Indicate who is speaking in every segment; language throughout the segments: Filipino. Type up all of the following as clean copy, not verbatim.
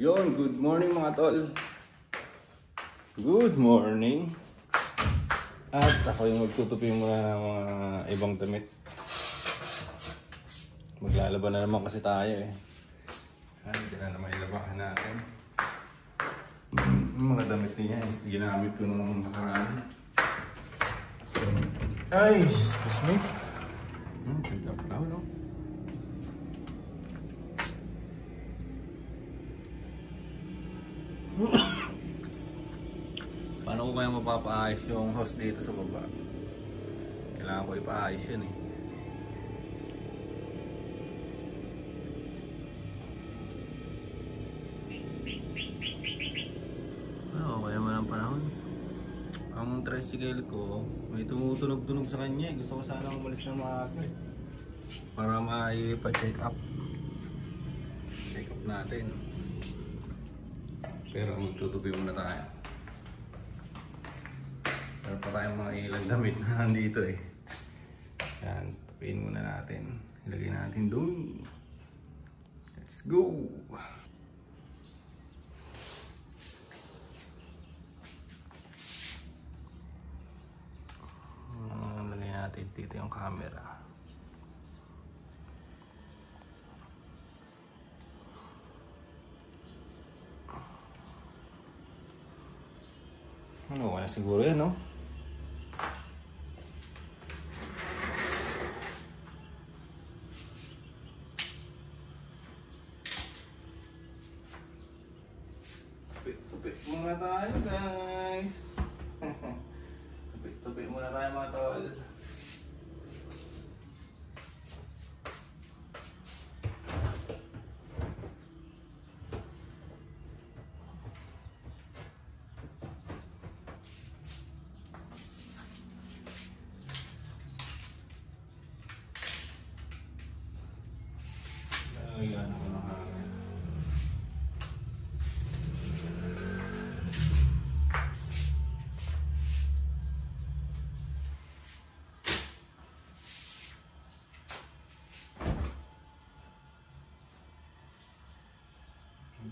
Speaker 1: Yon, good morning mga tol. Good morning. At ako yung magtutupi muna ng mga ibang damit. Maglalaban na naman kasi tayo eh. Hindi na naman ilabahan natin. Mga damit niya, ginamit ko nung nakaraan. Ay, excuse me. Ganda pa no? Paano ko kaya mapapaayos yung host dito sa baba? Kailangan ko ipaayos yun eh. Okay naman ang panahon. Ang tricycle ko, may tumutunog-tunog sa kanya eh. Gusto ko sana umalis na maaga eh. Para maipa-check up. Check up natin. Pero magtutupi muna tayo. Meron pa tayong mga ilang damit na nandito eh. Yan, tupiin muna natin. Ilagay natin doon. Let's go! Lagay natin dito yung camera. Ano, wala siguro yan, no? Tupi muna tayo, guys. Tupi muna tayo, mga tol. Ayan ako ng hangin.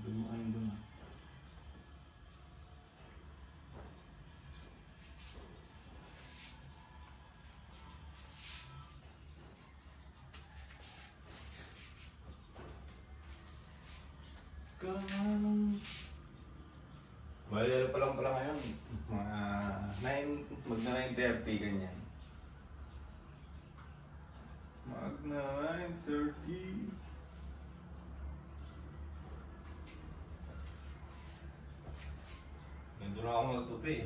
Speaker 1: Dumaan doon. Bali, ano pa lang pala ngayon? Mga 9, magna 9:30 ganyan. Magna 9:30. Ganito na ako magtupi.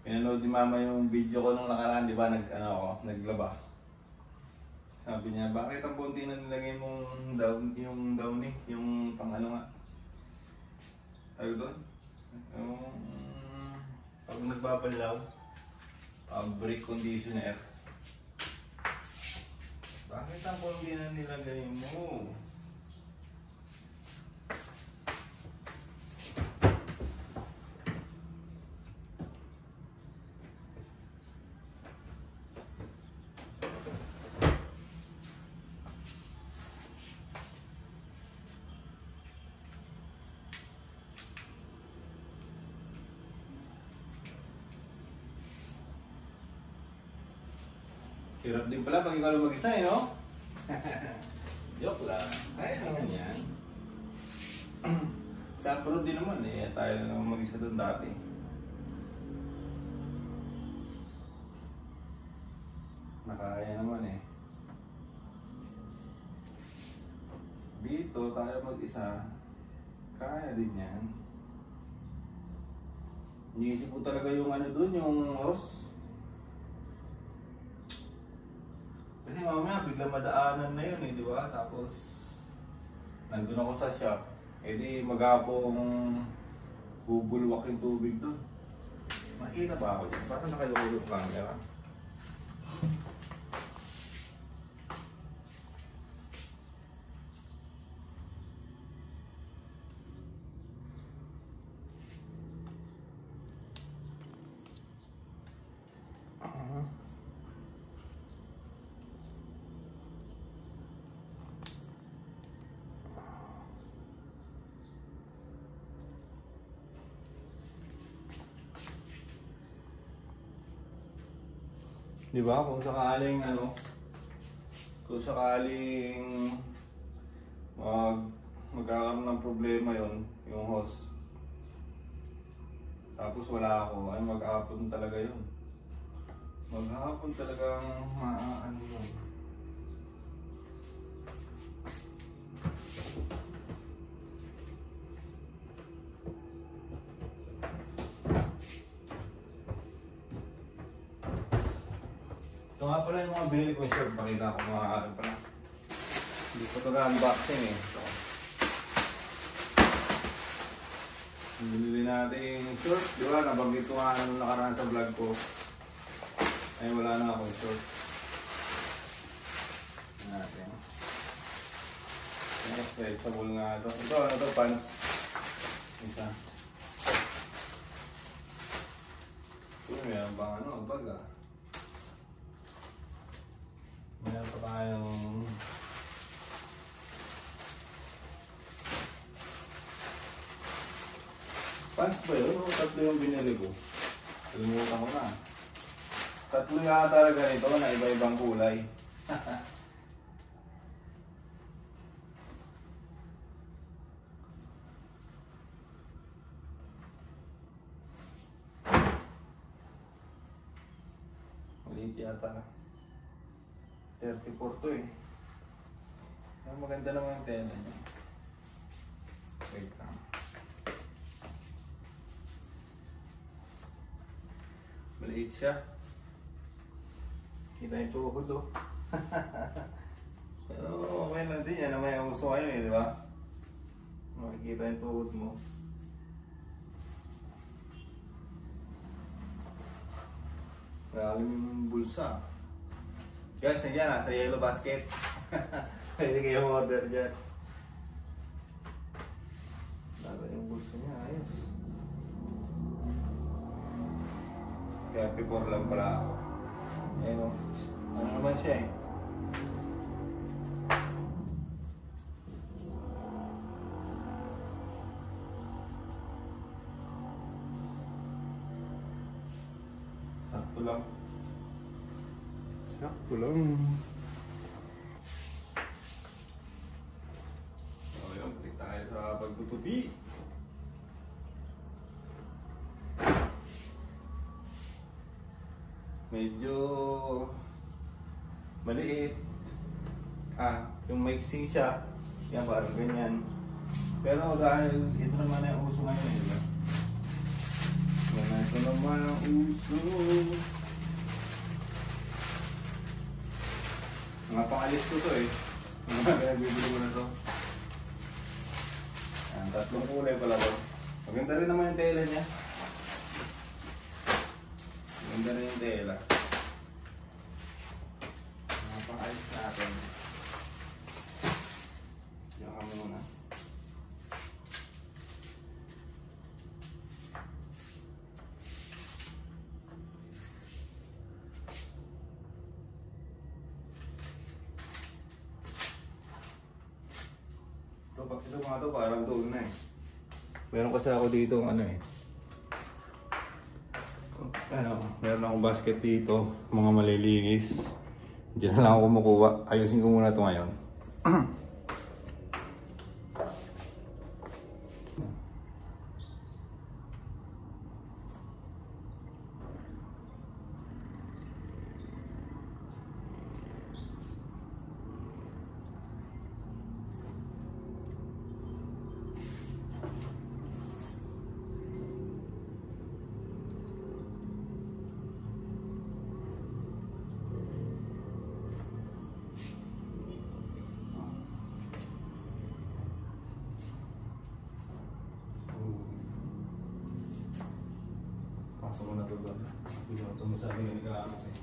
Speaker 1: Pinanood ni mama yung video ko nung nakaraan, di ba? Naglaba. Sabi niya, bakit ang punti na nilagay mong down, yung downy, yung pang ano nga? Sabi doon? Yung pag nagbabalaw, brake conditioner. Bakit ang punti na nilagay mo? Hirap din pala pag ikaw lang mag-isa eh, no? Joke lang. Kaya naman yan. Sa abroad din naman eh. Tayo lang naman mag-isa doon dati. Nakaya naman eh. Dito tayo mag-isa. Kaya din yan. Iniisip ko talaga yung ano doon, yung Ross. Kasi mamaya biglang madaanan na yun eh, di ba? Tapos nandun ako sa shop, eh di maghapong bubulwak yung tubig doon. Makita ba ako dyan? Parang nakaloko yung camera. Di ba? Kung sakaling ano, kung sakaling magkakaroon ng problema yon yung host. Tapos wala ako, ay mag-aapon talaga yun. Mag-aapon talagang ano yun. Ito nga pala yung mga binili ko short. Pakita ko mga ano pala. Hindi ko ito na-unboxing eh. Ito. Binili natin yung short. Di ba? Nabanggit ko nga nung nakaraan sa vlog ko. Ay wala na akong short. Ito natin. Yung stretchable nga ito. Ito ano ito? Pants. Isa. Ito meron pang ano? Bag ah. Meron pa tayong pants ba yun? O tatlo yung binili ko? Kalimutan ko na. Tatlo nga talaga nito na iba-ibang kulay. Maliit yata. 34 to eh. Maganda naman yung tela niya. Wait lang. Maliit siya. Kita yung tuhod oh. Pero okay lang din yan. May uso ngayon eh, di ba? Makikita yung tuhod mo. Malalim yung bulsa. Guys, nandiyan na, sa yellow basket. Pwede kayong order dyan. Lalo yung bulsa niya, ayos. 34 lang pala ako. Ayun o. Ano naman siya eh. Sakto lang. Sakto lang. So yun, balik tayo sa pagtutupi. Medyo maliit. Yung mixing siya. Yan, parang ganyan. Pero dahil ito naman yung uso ngayon eh, diba? Yan, ito naman ang uso. Mga pangalis ko to eh. Kaya bibili ko na to. Yan, tatlong kulay pala to. Maganda rin naman yung tela niya. Maganda rin yung tela. Mga pangalis natin. Diyan ka muna. Ito mga to parang doon na eh. Meron kasi ako dito ano eh. Meron akong basket dito, mga malilinis. Diyan na lang ako kumukuha. Ayusin ko muna ito ngayon. Pasok mo na ito doon. Hindi ko ito masabi na nag-aamas eh.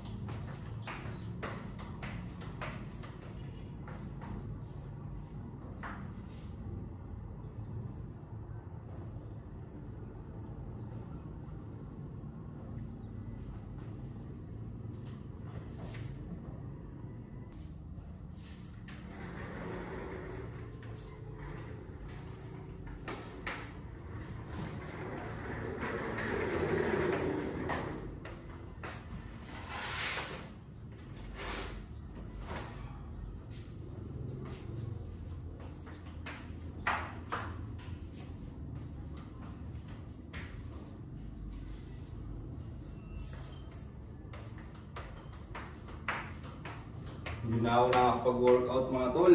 Speaker 1: Hindi na ako nakakapag-workout mga tol.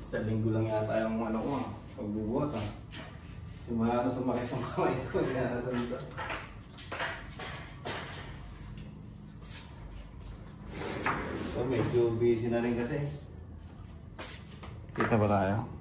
Speaker 1: Sa linggo lang yata yung ano ko, pagbubuhat ha. Simula na sumakit ang kamay ko, hindi na nasa dito. So medyo busy na rin kasi. Kita ba tayo?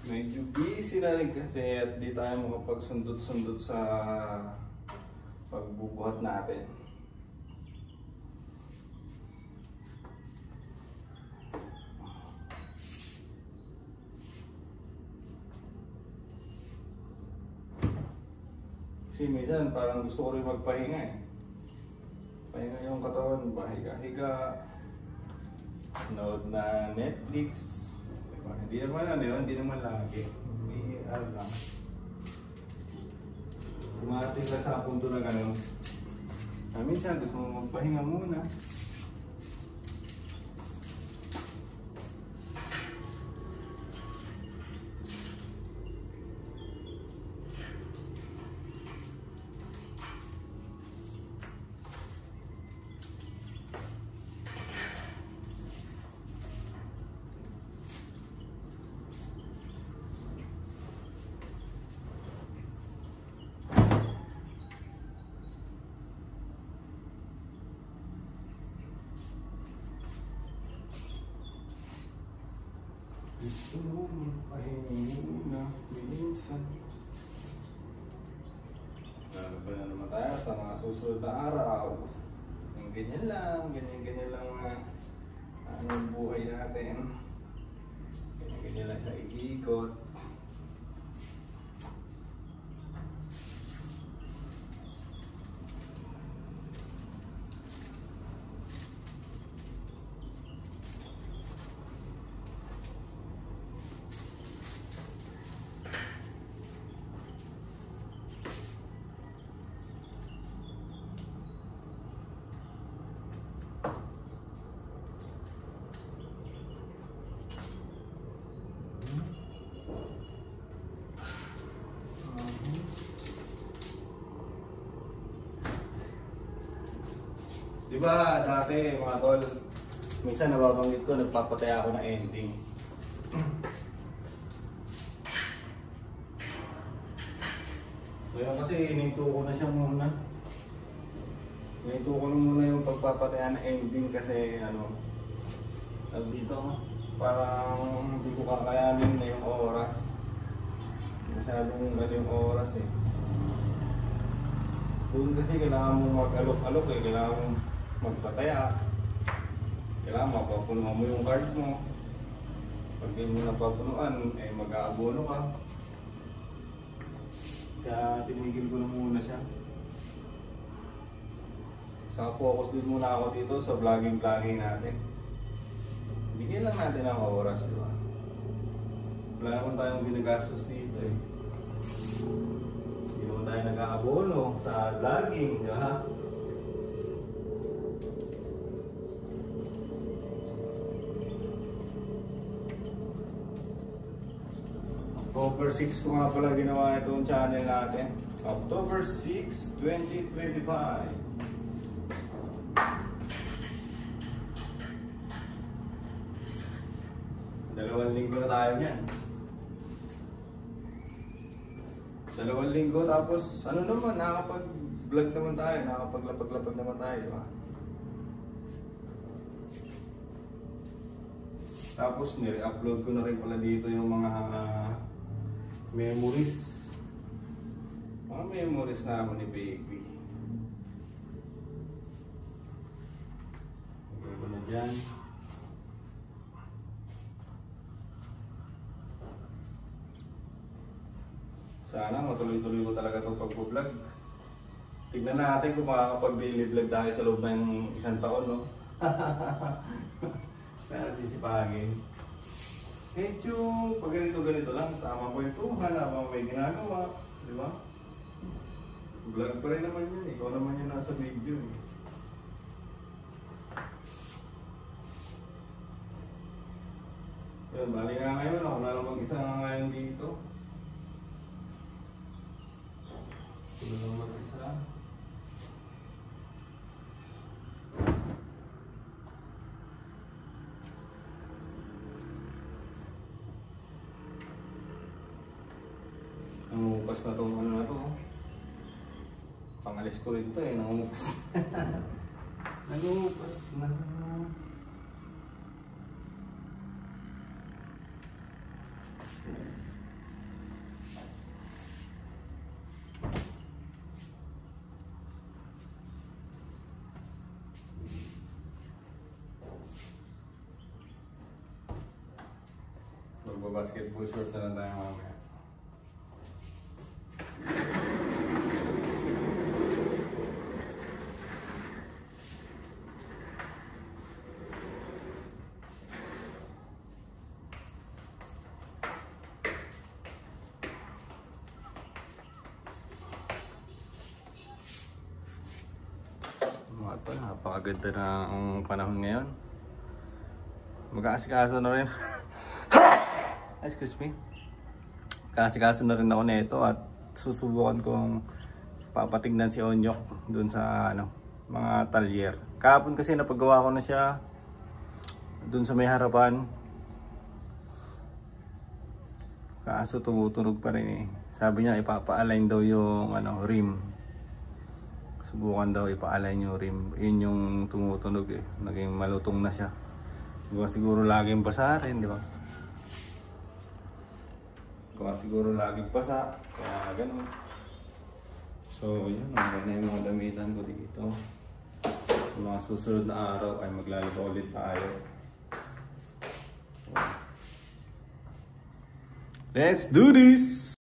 Speaker 1: Medyo busy na rin kasi at di tayo makapagsundot-sundot sa pagbubuhat natin. Kasi minsan parang gusto ko rin magpahinga eh. Pahinga yung katawan, pahiga-higa, nood na Netflix. Hindi naman ano yun, hindi naman lagi. May ano lang. Dumating ka sa punto na gano'n. Minsan gusto mo magpahinga muna. Gusto mo magpahinga muna, minsan. Lalo pa na naman tayo sa mga susunod na araw. Yung ganyan lang ang buhay natin. Ganyan lang sa ikikot. Diba dati mga tol, minsan nababanggit ko, nagpapataya ako ng ending. So yun kasi ininto ko na siya muna. Ininto ko na muna yung pagpapataya ng ending kasi ano, dito parang hindi ko kakayanin na yung oras. Masyadong ano yung oras eh. Doon kasi kailangan mo mag-alok-alok eh, kailangan mo magpataya. Kailangan mapapunuhan mo yung card mo. Pag di mo napapunuan, eh mag-aabono ka. Kaya tinigil ko na muna siya. Saka focus din muna ako dito sa vlogging natin. Bigyan lang natin ang oras, di ba? Wala naman tayong ginagastos dito eh. Hindi naman tayo nag-aabono sa vlogging, di ba? October 6 ko nga pala ginawa itong channel natin. October 6, 2025. 2 linggo na tayo niyan. 2 linggo tapos ano naman, nakakapag-vlog naman tayo, nakakapaglapag-lapag naman tayo, di ba? Tapos nire-upload ko na rin pala dito yung mga memories. Mga memories naman ni baby. Okay ko na dyan. Sana matuloy-tuloy ko talaga itong pag-vlog. Tignan natin kung makakapag-daily vlog tayo sa loob ng 1 taon, no? Sana sisipagin. Medyo pag ganito lang, tama kwentuhan habang may ginagawa, di ba? Vlog pa rin naman yun, ikaw naman yung nasa video eh. Yun, bali nga ngayon, ako na lang mag-isa nga ngayon dito. Ako na lang mag-isa. Nangungupas na itong ano na ito. Pangalis ko rin ito eh, nangungupas. Nangungupas na. Magbabasketball short na lang tayo mamaya. Napakaganda na ang panahon ngayon. Mag-aasikaso na rin. Excuse me. Mag-aasikaso na rin ako nito at susubukan kong papatignan si Onyok dun sa mga talyer. Kahapon kasi napagawa ko na siya dun sa may harapan. Kaso tumutunog pa rin eh. Sabi niya ipapa-align daw yung rim. Subukan daw ipa-align yung rim. Yun yung tumutunog eh. Naging malutong na siya. Gawa siguro laging basa rin, di ba? Gawa siguro laging basa. Kaya ganun. So yun, hanggang na yung mga damitan ko dito. Sa mga susunod na araw ay maglalaba ulit tayo. Let's do this!